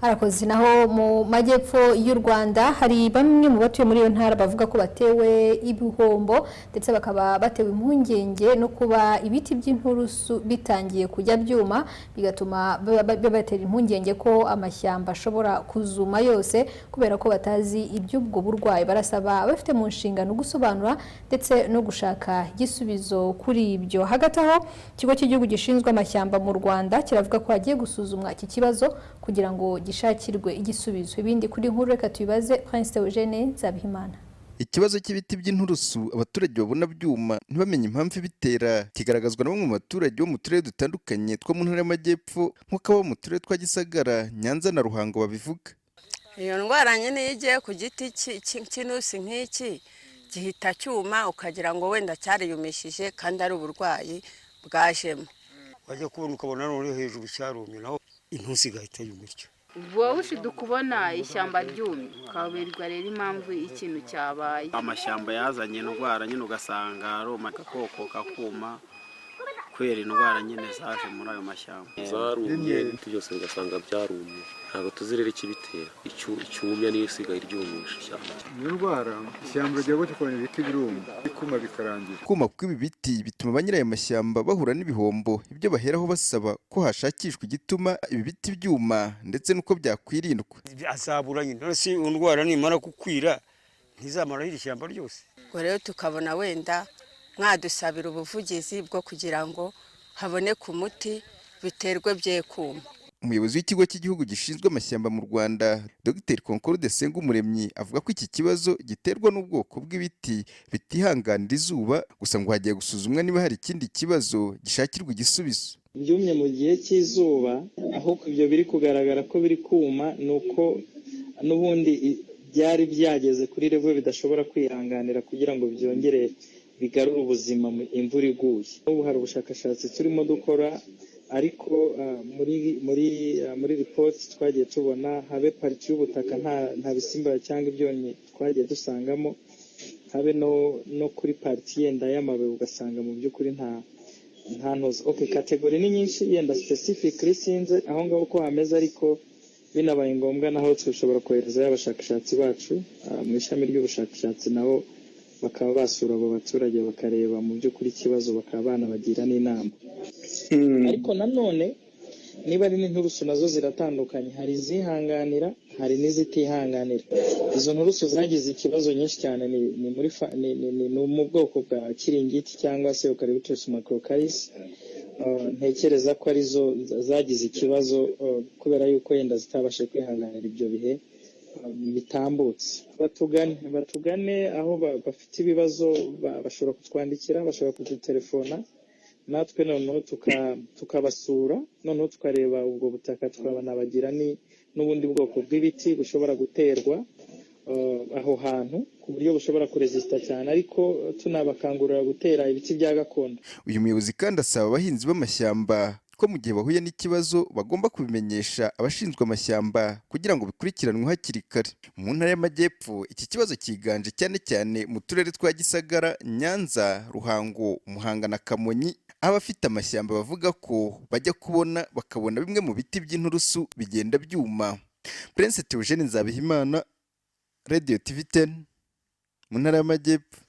Harakoze naho mu majyepfo y'u Rwanda hari bamwe mu batuye muri iyo ntara bavuga ko batewe ibihombo ndetse bakaba batewe impungenge no kuba ibiti by'inturusu bitangiye kujya byuma bigatuma babatera impungenge ko amashyamba ashobora kuzuma yose kubera ko batazi iby'ubwo burwayi. Barasaba abafite mu nshingano gusobanura ndetse no gushaka igisubizo kuri ibyo. Hagati aho ikigo cy'igihugu gishinzwe amashyamba mu Rwanda kiravuga ko hagiye gusuzumwa iki kibazo kugira ngo gishakirwe igisubizo. Ibindi kuri nkuru reka tubibaze Prince Eugene Nzabihimana. Ikibazo cy'ibiti by'inturusu abaturage babona byuma ntibamenye impamvu ibitera kigaragazwa na bamwe mu baturage bo mu turere dutandukanye two mu ntara y'Amajyepfo nk'uko abo mu turere twa Gisagara, Nyanza na Ruhango babivuga. Iyo ndwara nyine iyo igiye ku giti cy'inturusu nk'iki gihita cyuma ukagira ngo wenda cyariyumishije kandi ari uburwayi bwajemo. Wajya kubona ukabona none hejuru cyarumye naho intusi igahita yumutyo. Wowe ushidde kubona ishyamba ryumye ukaberwa rero impamvu ikintu cyabaye. Amashyamba yazanye indwara nyine ugasanga aroma agakoko kakuma kwera indwara nyine zaje muri ayo mashyamba. Zarumye byose ugasanga byarumye. Ntabwo tuzirere ikibitera. Icyumya niyo isigaye iryumisha ishyamba. Iyo ndwara ishyamba ryago cyakora ibiti birumba bikuma bikarangira. Kuma kw'ibi biti bituma ba nyirayo mashyamba bahura n'ibihombo, ibyo baheraho basaba ko hashakishwa igituma ibi biti byuma ndetse nuko byakwirindwa. Azabura nyine none si indwara nimara kukwira ntizamara iri shyamba ryose. Ngo rero tukabona wenda mwadusabira ubuvugizi bwo kugira ngo haboneke umuti biterwe bye kuma. Umuyobozi w'ikigo cy'igihugu gishinzwe amashyamba mu Rwanda, Dr Concorde Sengumuremyi, avuga ko iki kibazo giterwa n'ubwoko bw'ibiti bitihanganira izuba, gusa ngo hagiye gusuzumwa niba hari ikindi kibazo gishakirwa igisubizo. Byumye mu gihe cy'izuba aho ibyo biri kugaragara ko biri kuma nuko n'ubundi byari byageze kuri level bidashobora kwihanganira kugira ngo byongere bigarura ubuzima imvura iguye. Ubu hari ubushakashatsi turimo dukora ariko muri report twagiye tubona habe pariti y'ubutaka nta bisimba cyangwa ibyonnyi twagiye dusangamo, habe no kuri pariti yenda y'amabuye ugasanga mu by'ukuri nta ntozo. Kategori ni nyinshi yenda specifically sinze aho ngaho ko hameze, ariko binabaye ngombwa naho twashobora kohereza y'abashakashatsi bacu mu ishami ry'ubushakashatsi naho bakaba basura abo baturage bakareba mu by'ukuri ikibazo bakaba banabagira n'inama. Ariko nanone niba ari n'inturusu nazo ziratandukanye, hari izihanganira hari n'izitihanganira. Izo nturusu zagize ikibazo nyinshi cyane ni mu bwoko bwa kiringiti cyangwa se Eucalyptus macrocaris. Ntekereza ko arizo zagize ikibazo kubera yuko yenda zitabashe kwihanganira ibyo bihe bitambutse. Batugane aho bafite ibibazo bashobora kutwandikira, bashobora kudutelefona, natwe noneho tukabasura, noneho tukareba ubwo butaka tukabanabagira n'ubundi bwoko bw'ibiti bushobora guterwa aho hantu ku buryo bushobora kurezista cyane, ariko tunabakangurira gutera ibiti bya gakondo. Uyu muyobozi kandi asaba abahinzi b'amashyamba ko mu gihe bahuye n'ikibazo bagomba kubimenyesha abashinzwe amashyamba kugira ngo bikurikiranwe hakiri kare. Mu ntara y'Amajyepfo iki kibazo kiganje cyane cyane mu turere twa Gisagara, Nyanza, Ruhango, Muhanga na Kamonyi. Abafite amashyamba bavuga ko bajya bakabona bimwe mu biti by'inturusu bigenda byuma. Prince Eugene Nzabihimana, Radio TV 10, mu ntara y'Amajyepfo.